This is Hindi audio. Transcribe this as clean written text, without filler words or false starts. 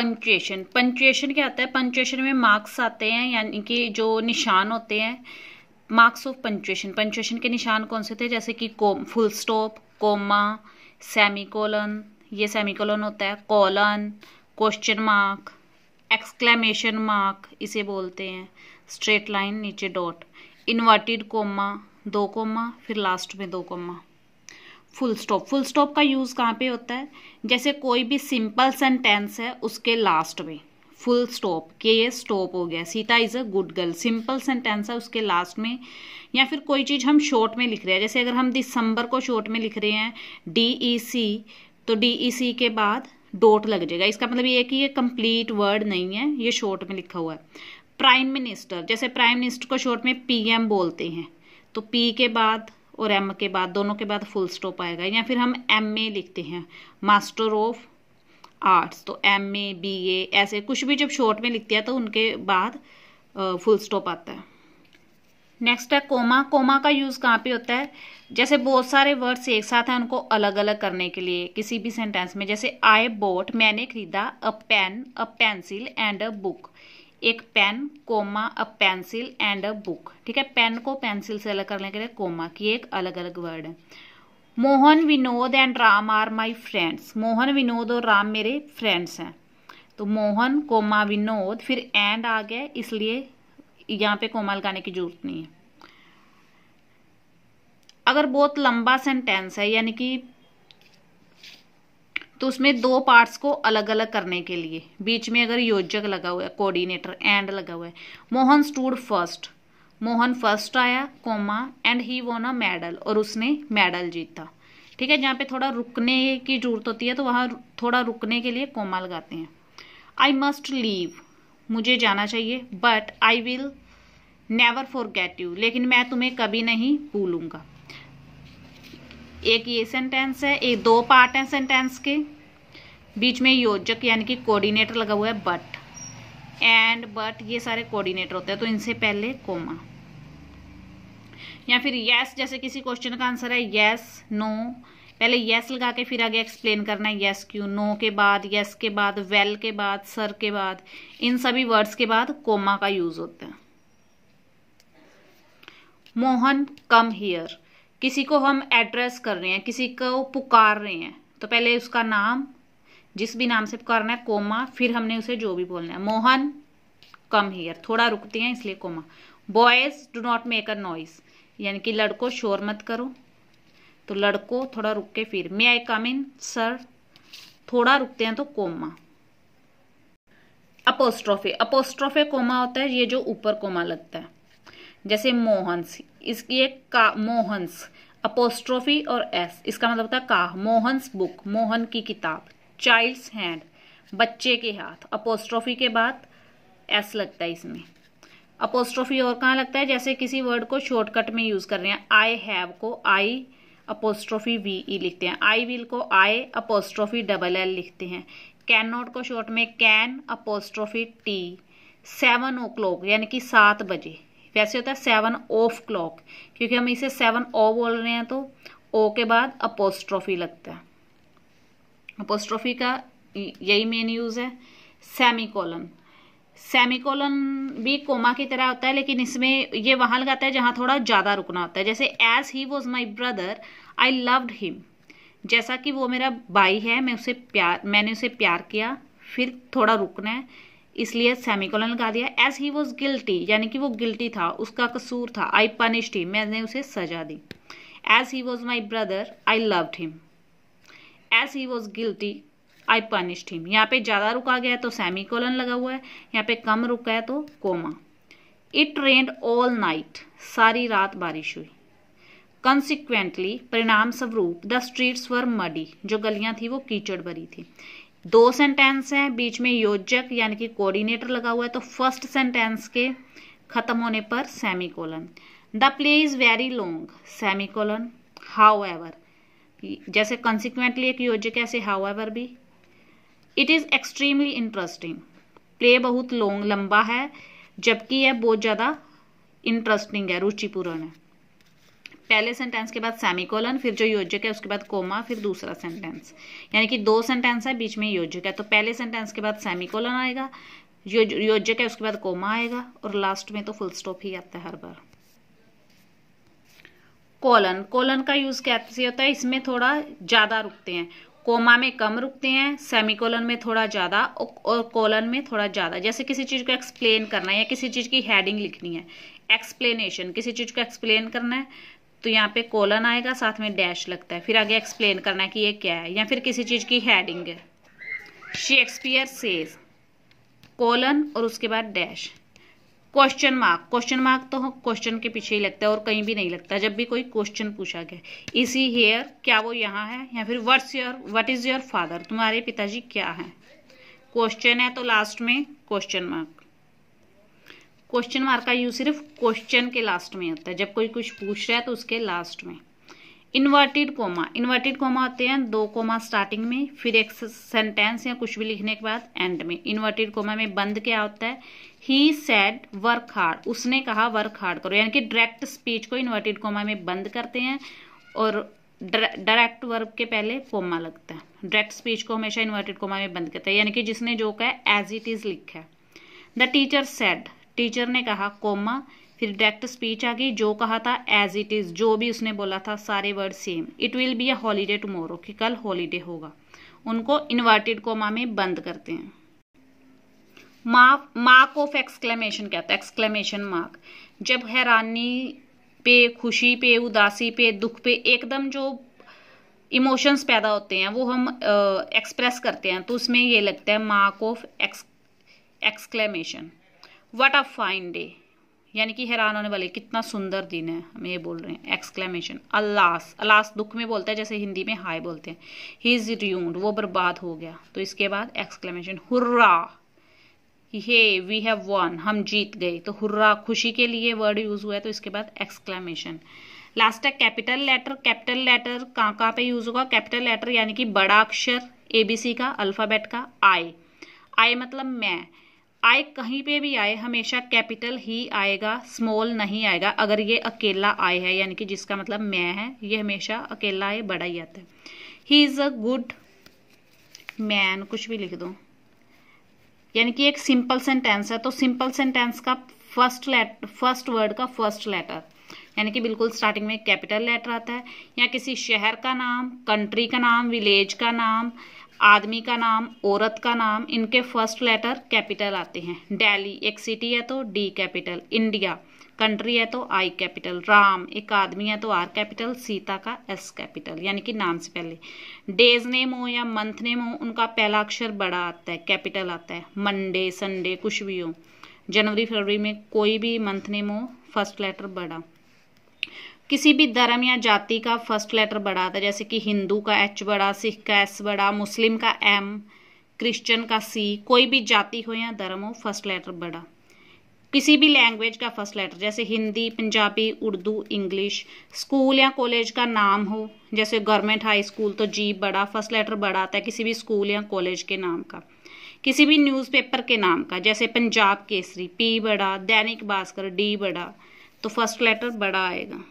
पंक्चुएशन। पंक्चुएशन क्या होता है? पंक्चुएशन में मार्क्स आते हैं, यानी कि जो निशान होते हैं, मार्क्स ऑफ पंक्चुएशन। पंक्चुएशन के निशान कौन से थे? जैसे कि फुल स्टॉप, कोमा, सेमीकोलन, ये सेमीकोलन होता है, colon, question mark, exclamation mark इसे बोलते हैं, स्ट्रेट लाइन, नीचे डॉट, इन्वर्टेड कोमा, 2 कोमा, फिर लास्ट में 2 comma, full stop. Full stop का यूज कहाँ पे होता है? जैसे कोई भी सिंपल सेंटेंस है उसके लास्ट में फुल स्टॉप, कि ये स्टॉप हो गया, Sita is a good girl, simple sentence है उसके लास्ट में। या फिर कोई चीज हम शॉर्ट में लिख रहे हैं, जैसे अगर हम दिसंबर को शॉर्ट में लिख रहे हैं DEC, तो DEC के बाद डॉट लग जाएगा। इसका मतलब ये है कि ये कंप्लीट वर्ड नहीं है, ये शॉर्ट में लिखा हुआ है। प्राइम मिनिस्टर, जैसे प्राइम मिनिस्टर को शॉर्ट में PM बोलते हैं, तो P के बाद और M के बाद, दोनों के बाद फुल स्टॉप आएगा। या फिर हम MA लिखते हैं, मास्टर ऑफ आर्ट्स, तो MA BA ऐसे कुछ भी जब शॉर्ट में लिखते हैं तो उनके बाद फुल स्टॉप आता है। नेक्स्ट है कोमा। कोमा का यूज कहाँ पे होता है? जैसे बहुत सारे वर्ड्स एक साथ हैं, उनको अलग अलग करने के लिए किसी भी सेंटेंस में। जैसे आई बॉट, मैंने खरीदा, a pen, a pencil and a book, एक pen, comma, a pencil and a book. ठीक है, पेन को पेंसिल से अलग करने के लिए कोमा की एक अलग अलग वर्ड है। Mohan, Vinod and Ram are my friends, Mohan, Vinod और राम मेरे फ्रेंड्स हैं, तो मोहन कोमा विनोद, फिर एंड आ गया, इसलिए यहाँ पे कोमा लगाने की जरूरत नहीं है। अगर बहुत लंबा सेंटेंस है, यानी कि तो उसमें 2 पार्ट्स को अलग अलग करने के लिए बीच में अगर योजक लगा हुआ है, कोऑर्डिनेटर एंड लगा हुआ है। Mohan stood first, Mohan first आया, comma, and he won a medal, और उसने मेडल जीता। ठीक है, जहाँ पे थोड़ा रुकने की जरूरत होती है तो वहां थोड़ा रुकने के लिए कोमा लगाते हैं। आई मस्ट लीव, मुझे जाना चाहिए, but I will never forget you, लेकिन मैं तुम्हें कभी नहीं भूलूंगा। एक ये सेंटेंस है, एक 2 पार्ट है सेंटेंस के, बीच में योजक यानी कि कोऑर्डिनेटर लगा हुआ है, बट एंड बट ये सारे कोऑर्डिनेटर होते हैं, तो इनसे पहले कोमा। या फिर यस, जैसे किसी क्वेश्चन का आंसर है यस नो, पहले यस लगा के फिर आगे एक्सप्लेन करना है यस क्यों, नो के बाद, यस के बाद, वेल के बाद, सर के बाद, इन सभी वर्ड्स के बाद कोमा का यूज होता है। मोहन कम हियर, किसी को हम एड्रेस कर रहे हैं, किसी को पुकार रहे हैं, तो पहले उसका नाम, जिस भी नाम से पुकारना है, कोमा, फिर हमने उसे जो भी बोलना है। मोहन कम हियर, थोड़ा रुकते हैं इसलिए comma. Boys do not make a noise, यानी कि लड़कों शोर मत करो, तो लड़कों थोड़ा रुक के फिर मे आई कम इन सर, थोड़ा रुकते हैं तो कोमा। अपोस्ट्रोफे, अपोस्ट्रोफे कोमा होता है ये जो ऊपर कोमा लगता है, जैसे मोहन्स, इसकी एक का, मोहन्स, अपोस्ट्रोफी और एस, इसका मतलब होता है का। मोहन्स बुक, मोहन की किताब। चाइल्ड्स हैंड, बच्चे के हाथ, अपोस्ट्रोफी के बाद एस लगता है इसमें। अपोस्ट्रोफी और कहाँ लगता है? जैसे किसी वर्ड को शॉर्टकट में यूज कर रहे हैं, आई हैव को आई अपोस्ट्रोफी VE लिखते हैं, आई विल को आई अपोस्ट्रोफी LL लिखते हैं, कैन नॉट को शॉर्ट में कैन अपोस्ट्रोफी T। 7 o'clock यानी कि 7 बजे, वैसे होता है 7 ऑफ क्लॉक, क्योंकि हम इसे 7 ओ बोल रहे हैं तो ओ के बाद अपोस्ट्रोफी लगता है। अपोस्ट्रोफी का यही मेन यूज है। सेमीकोलन, सेमीकोलन भी कोमा की तरह होता है, लेकिन इसमें ये वहां लगाता है जहां थोड़ा ज्यादा रुकना होता है। जैसे as he was my brother I loved him, जैसा कि वो मेरा भाई है, मैंने उसे प्यार किया, फिर थोड़ा रुकना है इसलिए सेमीकोलन लगा दिया। एज ही वॉज गिल्टी, यानी कि वो गिल्टी था, उसका कसूर था। आई पनिश्ड हिम, मैंने उसे सजा दी। As he was my brother I loved him, as he was guilty I punished him. यहाँ पे ज्यादा रुका गया तो सेमीकोलन लगा हुआ है, यहाँ पे कम रुका है तो comma. It rained all night, सारी रात बारिश हुई। कंसिक्वेंटली, परिणाम स्वरूप, द स्ट्रीट्स वर मडी, जो गलियां थी वो कीचड़ भरी थी। 2 सेंटेंस हैं, बीच में योजक यानी कि कोऑर्डिनेटर लगा हुआ है, तो फर्स्ट सेंटेंस के खत्म होने पर semicolon. The play is very long, semicolon. However, जैसे कंसिक्वेंटली एक योजक है, ऐसे हाउएवर भी। It is extremely interesting, play बहुत लॉन्ग लंबा है, जबकि यह बहुत ज्यादा इंटरेस्टिंग है, रुचिपूर्ण है। पहले सेंटेंस के बाद सेमीकोलन, फिर जो योजक है उसके बाद कोमा, फिर दूसरा सेंटेंस, यानी कि 2 सेंटेंस है, बीच में योजक है। तो पहले सेंटेंस के बाद सेमीकोलन आएगा, योजक है उसके बाद कोमा आएगा, और लास्ट में तो फुल स्टॉप ही आता है हर बार। कोलन, कोलन का यूज कैसे होता है, इसमें थोड़ा ज्यादा रुकते हैं, कोमा में कम रुकते हैं, सेमीकोलन में थोड़ा ज्यादा और कोलन में थोड़ा ज्यादा। जैसे किसी चीज को एक्सप्लेन करना है या किसी चीज की हेडिंग लिखनी है, एक्सप्लेनेशन, किसी चीज को एक्सप्लेन करना है तो यहाँ पे कोलन आएगा, साथ में डैश लगता है, फिर आगे एक्सप्लेन करना है कि ये क्या है, या फिर किसी चीज की हेडिंग है। शेक्सपियर सेज, कोलन और उसके बाद dash. Question mark, question mark तो क्वेश्चन के पीछे ही लगता है और कहीं भी नहीं लगता जब भी कोई क्वेश्चन पूछा गया। इसी हेयर, क्या वो यहाँ है, या फिर व्हाट इज योर फादर, तुम्हारे पिताजी क्या हैं। क्वेश्चन है तो लास्ट में क्वेश्चन मार्क। क्वेश्चन मार्क का यूज सिर्फ क्वेश्चन के लास्ट में होता है, जब कोई कुछ पूछ रहा है तो उसके लास्ट में। इन्वर्टेड कोमा, इन्वर्टेड कोमा होते हैं 2 कोमा स्टार्टिंग में, फिर एक सेंटेंस या कुछ भी लिखने के बाद एंड में। इन्वर्टेड कोमा में बंद क्या होता है, ही सेड वर्क हार्ड, उसने कहा वर्क हार्ड करो, यानी कि डायरेक्ट स्पीच को इन्वर्टेड कोमा में बंद करते हैं और डायरेक्ट वर्ब के पहले कोमा लगता है। डायरेक्ट स्पीच को हमेशा इन्वर्टेड कोमा में बंद करते हैं, यानी कि जिसने जो कहा एज इट इज लिखा है। द टीचर सेड, टीचर ने कहा कोमा, फिर डायरेक्ट स्पीच आ गई, जो कहा था एज इट इज, जो भी उसने बोला था सारे word same. It will be a holiday tomorrow, कि कल हॉलीडे होगा, उनको इन्वर्टेड कोमा में बंद करते हैं। मार्क ऑफ एक्सक्लेमेशन क्या होता है, एक्सक्लेमेशन मार्क, जब हैरानी पे, खुशी पे, उदासी पे, दुख पे एकदम जो इमोशंस पैदा होते हैं वो हम एक्सप्रेस करते हैं, तो उसमें ये लगता है mark of exclamation. What a fine day, यानी कि हैरान होने वाले, कितना सुंदर दिन है, हम ये बोल रहे हैं, एक्सक्लेमेशन। अलास, अलास दुख में बोलता है, जैसे हिंदी में हाय बोलते हैं। ही इज रूइंड, वो बर्बाद हो गया, तो इसके बाद exclamation. Hurrah, hey we have won, हम जीत गए, तो हुर्रा खुशी के लिए वर्ड यूज हुआ है, तो इसके बाद एक्सक्लेमेशन। लास्ट है कैपिटल लेटर। कैपिटल लेटर कहाँ पे यूज होगा, कैपिटल लेटर यानी कि बड़ा अक्षर एबीसी का, अल्फाबेट का। आई, आई मतलब मैं, आई कहीं पे भी आए हमेशा कैपिटल ही आएगा, स्मॉल नहीं आएगा। अगर ये अकेला आई है, यानी कि जिसका मतलब मैं है, ये हमेशा अकेला आए बड़ा ही आता है। He is a good man, कुछ भी लिख दो, यानी कि एक सिंपल सेंटेंस है, तो सिंपल सेंटेंस का फर्स्ट वर्ड का फर्स्ट लेटर, यानी कि बिल्कुल स्टार्टिंग में कैपिटल लेटर आता है। या किसी शहर का नाम, कंट्री का नाम, विलेज का नाम, आदमी का नाम, औरत का नाम, इनके फर्स्ट लेटर कैपिटल आते हैं। दिल्ली एक सिटी है तो डी कैपिटल, इंडिया कंट्री है तो आई कैपिटल, राम एक आदमी है तो आर कैपिटल, सीता का एस कैपिटल, यानी कि नाम से पहले। डेज नेम हो या मंथ नेम हो, उनका पहला अक्षर बड़ा आता है, कैपिटल आता है। मंडे, संडे, कुछ भी हो, जनवरी फरवरी में कोई भी मंथ नेम हो, फर्स्ट लेटर बड़ा। किसी भी धर्म या जाति का फर्स्ट लेटर बड़ा आता है, जैसे कि हिंदू का एच बड़ा, सिख का एस बड़ा, मुस्लिम का एम, क्रिश्चियन का सी। कोई भी जाति हो या धर्म हो, फर्स्ट लेटर बड़ा। किसी भी लैंग्वेज का फर्स्ट लेटर, जैसे हिंदी, पंजाबी, उर्दू, इंग्लिश। स्कूल या कॉलेज का नाम हो, जैसे गवर्नमेंट हाई स्कूल, तो जी बड़ा, फर्स्ट लेटर बड़ा आता है किसी भी स्कूल या कॉलेज के नाम का। किसी भी न्यूज़पेपर के नाम का, जैसे पंजाब केसरी, पी बड़ा, दैनिक भास्कर, डी बड़ा, तो फर्स्ट लेटर बड़ा आएगा।